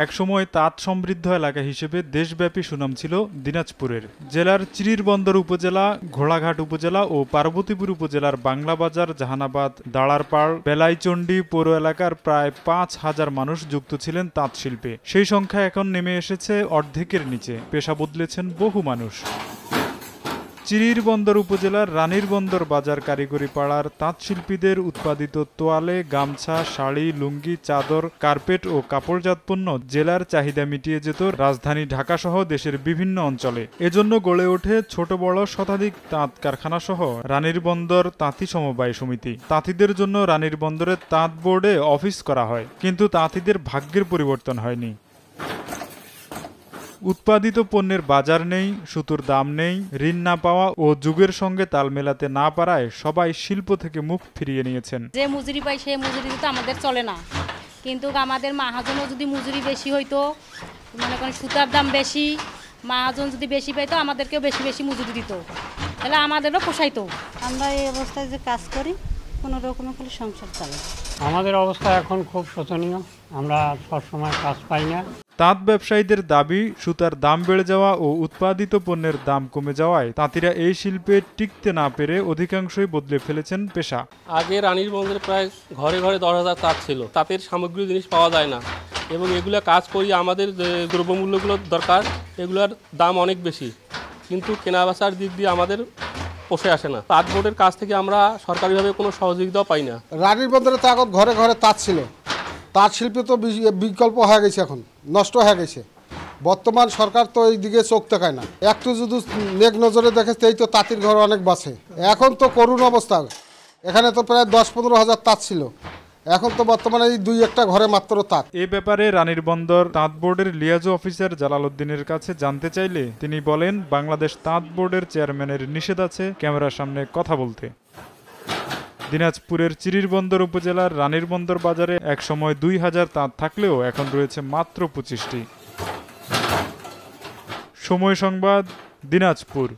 একসময় তাঁত সমৃদ্ধ এলাকা হিসেবে দেশব্যাপী সুনাম ছিল দিনাজপুরের। জেলার চিরিরবন্দর উপজেলা, ঘোড়াঘাট উপজেলা ও পার্বতীপুর উপজেলার বাংলাবাজার, জাহানাবাদ, দাঁড়ারপাড়, বেলাইচণ্ডী পৌর এলাকার প্রায় ৫,০০০ মানুষ যুক্ত ছিলেন তাঁত শিল্পে। সেই সংখ্যা এখন নেমে এসেছে অর্ধেকের নিচে। পেশা বদলেছেন বহু মানুষ। চিরিরবন্দর উপজেলার রানীরবন্দর বাজার কারিগরি পাড়ার তাঁতশিল্পীদের উৎপাদিত তোয়ালে, গামছা, শাড়ি, লুঙ্গি, চাদর, কার্পেট ও কাপড়জাত পণ্য জেলার চাহিদা মিটিয়ে যেত রাজধানী ঢাকাসহ দেশের বিভিন্ন অঞ্চলে। এজন্য গড়ে ওঠে ছোট বড় শতাধিক তাঁত কারখানাসহ রানীরবন্দর তাঁতি সমবায় সমিতি। তাঁতিদের জন্য রানীরবন্দরের তাঁত বোর্ডে অফিস করা হয়, কিন্তু তাঁতিদের ভাগ্যের পরিবর্তন হয়নি। উৎপাদিত পণ্যের বাজার নেই, সুতোর দাম নেই, ঋণ না পাওয়া ও যুগের সঙ্গে তাল মেলাতে না পারায় সবাই শিল্প থেকে মুখ ফিরিয়ে নিয়েছেন। যে মজুরি পাই সেই মজুরি তো আমাদের চলে না, কিন্তু আমাদের মাহাজনও যদি মজুরি বেশি হইতো, মনে করেন সুতার দাম বেশি, মাহাজন যদি বেশি পাইতো আমাদেরকেও বেশি বেশি মজুরি দিত, তাহলে আমাদেরও পোষাইতো। আমরা এই অবস্থায় যে কাজ করি কোনো রকমে খালি সংসার চালাই। আমাদের অবস্থা এখন খুব শোচনীয়, আমরা সবসময় কাজ পাই না। তাঁত ব্যবসায়ীদের দাবি, সুতার দাম বেড়ে যাওয়া ও উৎপাদিত পণ্যের দাম কমে যাওয়ায় তাঁতিরা এই শিল্পে টিকতে না পেরে অধিকাংশই বদলে ফেলেছেন পেশা। আগে রানীরবন্দরে প্রায় ঘরে ঘরে 10,000 তাঁত ছিল। তাঁতের সামগ্রী জিনিস পাওয়া যায় না এবং এগুলো কাজ করি আমাদের যে দ্রব্যমূল্যগুলো দরকার এগুলোর দাম অনেক বেশি, কিন্তু কেনা বেচার দিক দিয়ে আমাদের পোষে আসে না। তাঁত বোর্ডের কাছ থেকে আমরা সরকারিভাবে কোনো সহযোগিতাও পাই না। রানীরবন্দরে তো এখন ঘরে ঘরে তাঁত ছিল, তাঁত শিল্পী তো বিকল্প হয়ে গেছে, এখন নষ্ট হয়ে গেছে। বর্তমান সরকার তো এই দিকে চোখ তাকায় না, একটু যদি নেক নজরে দেখে এই তো তাঁতির ঘর অনেক বাঁচে। এখন তো করুণ অবস্থা, এখানে তো প্রায় 10-15 হাজার তাঁত ছিল, এখন তো বর্তমানে এই 2-1টা ঘরে মাত্র তাঁত। এ ব্যাপারে রানীরবন্দর তাঁত বোর্ডের লিয়াজু অফিসার জালালউদ্দিনের কাছে জানতে চাইলে তিনি বলেন, বাংলাদেশ তাঁত বোর্ডের চেয়ারম্যানের নিষেধ আছে ক্যামেরার সামনে কথা বলতে। দিনাজপুরের চিরিরবন্দর উপজেলার রানীরবন্দর বাজারে একসময় 2,000 তাঁত থাকলেও এখন রয়েছে মাত্র 25টি। সময় সংবাদ, দিনাজপুর।